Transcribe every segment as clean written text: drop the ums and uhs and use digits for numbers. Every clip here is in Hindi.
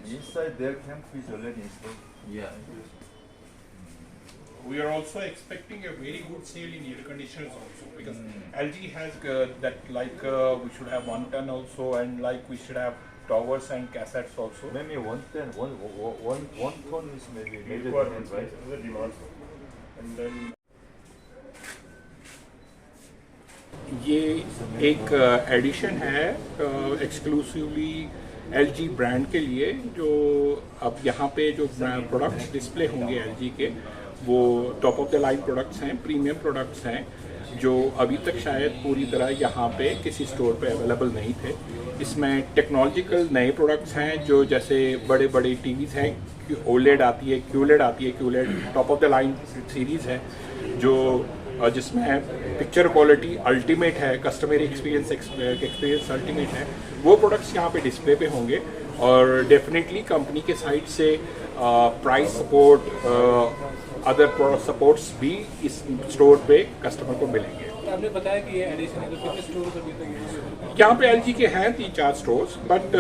Inside their camp is already installed. Yeah. We are also expecting a very good sale in air conditioners also, because LG has that we should have 1 ton also, and like we should have towers and cassettes also. Maybe 110, one ton is maybe major Requirements, demand, right? the demands. And then ये एक एडिशन है एक्सक्लूसिवली LG ब्रांड के लिए, जो अब यहाँ पे जो प्रोडक्ट्स डिस्प्ले होंगे LG के, वो top of the line products हैं, प्रीमियम प्रोडक्ट्स हैं, जो अभी तक शायद पूरी तरह यहाँ पे किसी स्टोर पे अवेलेबल नहीं थे। इसमें टेक्नोलॉजिकल नए प्रोडक्ट्स हैं, जो जैसे बड़े बड़े टीवीज़ हैं, OLED आती है, QLED आती है, QLED top of the line series है, जो जिसमें पिक्चर क्वालिटी अल्टीमेट है, कस्टमर एक्सपीरियंस अल्टीमेट है। वो प्रोडक्ट्स यहाँ पे डिस्प्ले पे होंगे, और डेफिनेटली कंपनी के साइड से प्राइस सपोर्ट, अदर सपोर्ट्स भी इस स्टोर पे कस्टमर को मिलेंगे। आपने बताया कि ये एडिशन है, तो कितने स्टोर्स अभी तक यहाँ पे LG के हैं 3-4 स्टोर्स, बट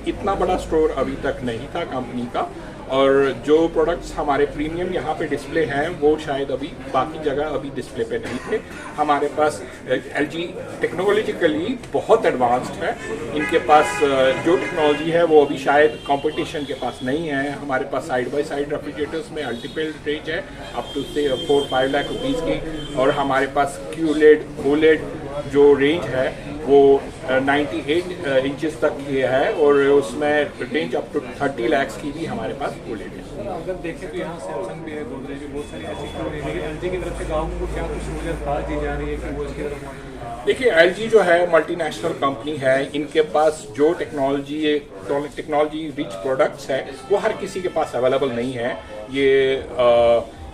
इतना बड़ा स्टोर अभी तक नहीं था कंपनी का। और जो प्रोडक्ट्स हमारे प्रीमियम यहाँ पे डिस्प्ले हैं, वो शायद अभी बाकी जगह अभी डिस्प्ले पे नहीं थे। हमारे पास LG टेक्नोलॉजिकली बहुत एडवांस्ड है, इनके पास जो टेक्नोलॉजी है वो अभी शायद कंपटीशन के पास नहीं है। हमारे पास साइड बाय साइड रेफ्रिजरेटर्स में मल्टीपल रेंज है, अप टू से 4-5 लाख रुपीज़ की, और हमारे पास QLED OLED जो रेंज है वो 98 इंचेस तक ये है, और उसमें रेंज अप टू 30 लाख की भी हमारे पास OLED है। अगर देखें तो यहाँ सैमसंग भी है, गोदरेज भी, बहुत सारी ऐसी कंपनी है, लेकिन LG की तरफ से गाँव को क्या कुछ सहूलियत खास दी जा रही है कि वो इसकी तरफ? देखिए, LG जो है मल्टीनेशनल कंपनी है, इनके पास जो टेक्नोलॉजी रिच प्रोडक्ट्स है वो हर किसी के पास अवेलेबल नहीं है। ये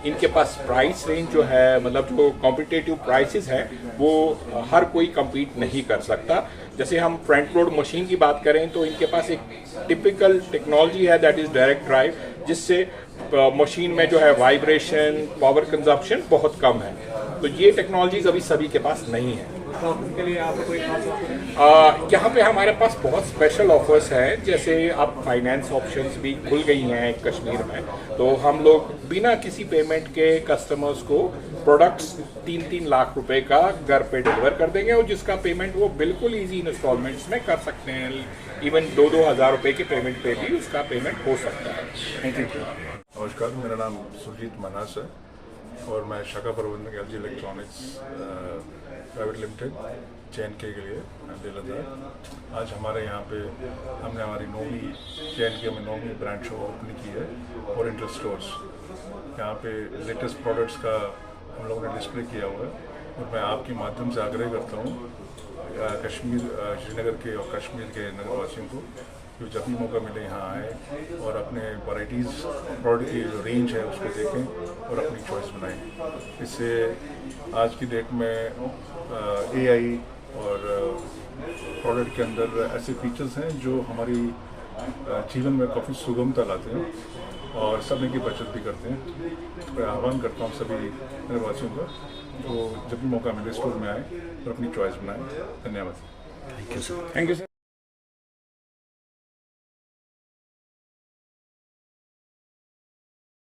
इनके पास प्राइस रेंज जो है, मतलब जो कॉम्पिटिटिव प्राइसेस है, वो हर कोई compete नहीं कर सकता। जैसे हम फ्रंट लोड मशीन की बात करें तो इनके पास एक टिपिकल टेक्नोलॉजी है, दैट इज़ डायरेक्ट ड्राइव, जिससे मशीन में जो है वाइब्रेशन, पावर कंजप्शन बहुत कम है। तो ये टेक्नोलॉजीज अभी सभी के पास नहीं है। के लिए आपको कोई खास ऑफर है? यहाँ पे हमारे पास बहुत स्पेशल ऑफर्स हैं, जैसे अब फाइनेंस ऑप्शंस भी खुल गई हैं कश्मीर में, तो हम लोग बिना किसी पेमेंट के कस्टमर्स को प्रोडक्ट्स 3-3 लाख रुपए का घर पे डिलीवर कर देंगे, और जिसका पेमेंट वो बिल्कुल इजी इंस्टॉलमेंट्स में कर सकते हैं। इवन 2-2 हज़ार रुपये के पेमेंट पे भी उसका पेमेंट हो सकता है। Thank you. नमस्कार, मेरा नाम सुरजीत मनास है और मैं शाखा प्रबंधक LG electronics private limited JNK के लिए दिल्ली। आज हमारे यहाँ पे हमने हमारी 9वीं JNK में 9वीं ब्रांड शो ओपन की है, ओरिएंटल स्टोर्स। यहाँ पे लेटेस्ट प्रोडक्ट्स का हम लोगों ने डिस्प्ले किया हुआ है, और मैं आपके माध्यम से आग्रह करता हूँ कश्मीर, श्रीनगर के और कश्मीर के नगरवासियों को, जो जब भी मौका मिले यहाँ आए और अपने वैराइटीज़ प्रोडक्ट की जो रेंज है उसको देखें और अपनी चॉइस बनाएं। इससे आज की डेट में AI और प्रोडक्ट के अंदर ऐसे फीचर्स हैं जो हमारी जीवन में काफ़ी सुगमता लाते हैं और समय की बचत भी करते हैं। मैं आह्वान करता हूँ सभी नगरवासियों का, तो जब भी मौका मिले स्टोर में आए और अपनी चॉइस बनाएं। धन्यवाद। Thank you sir.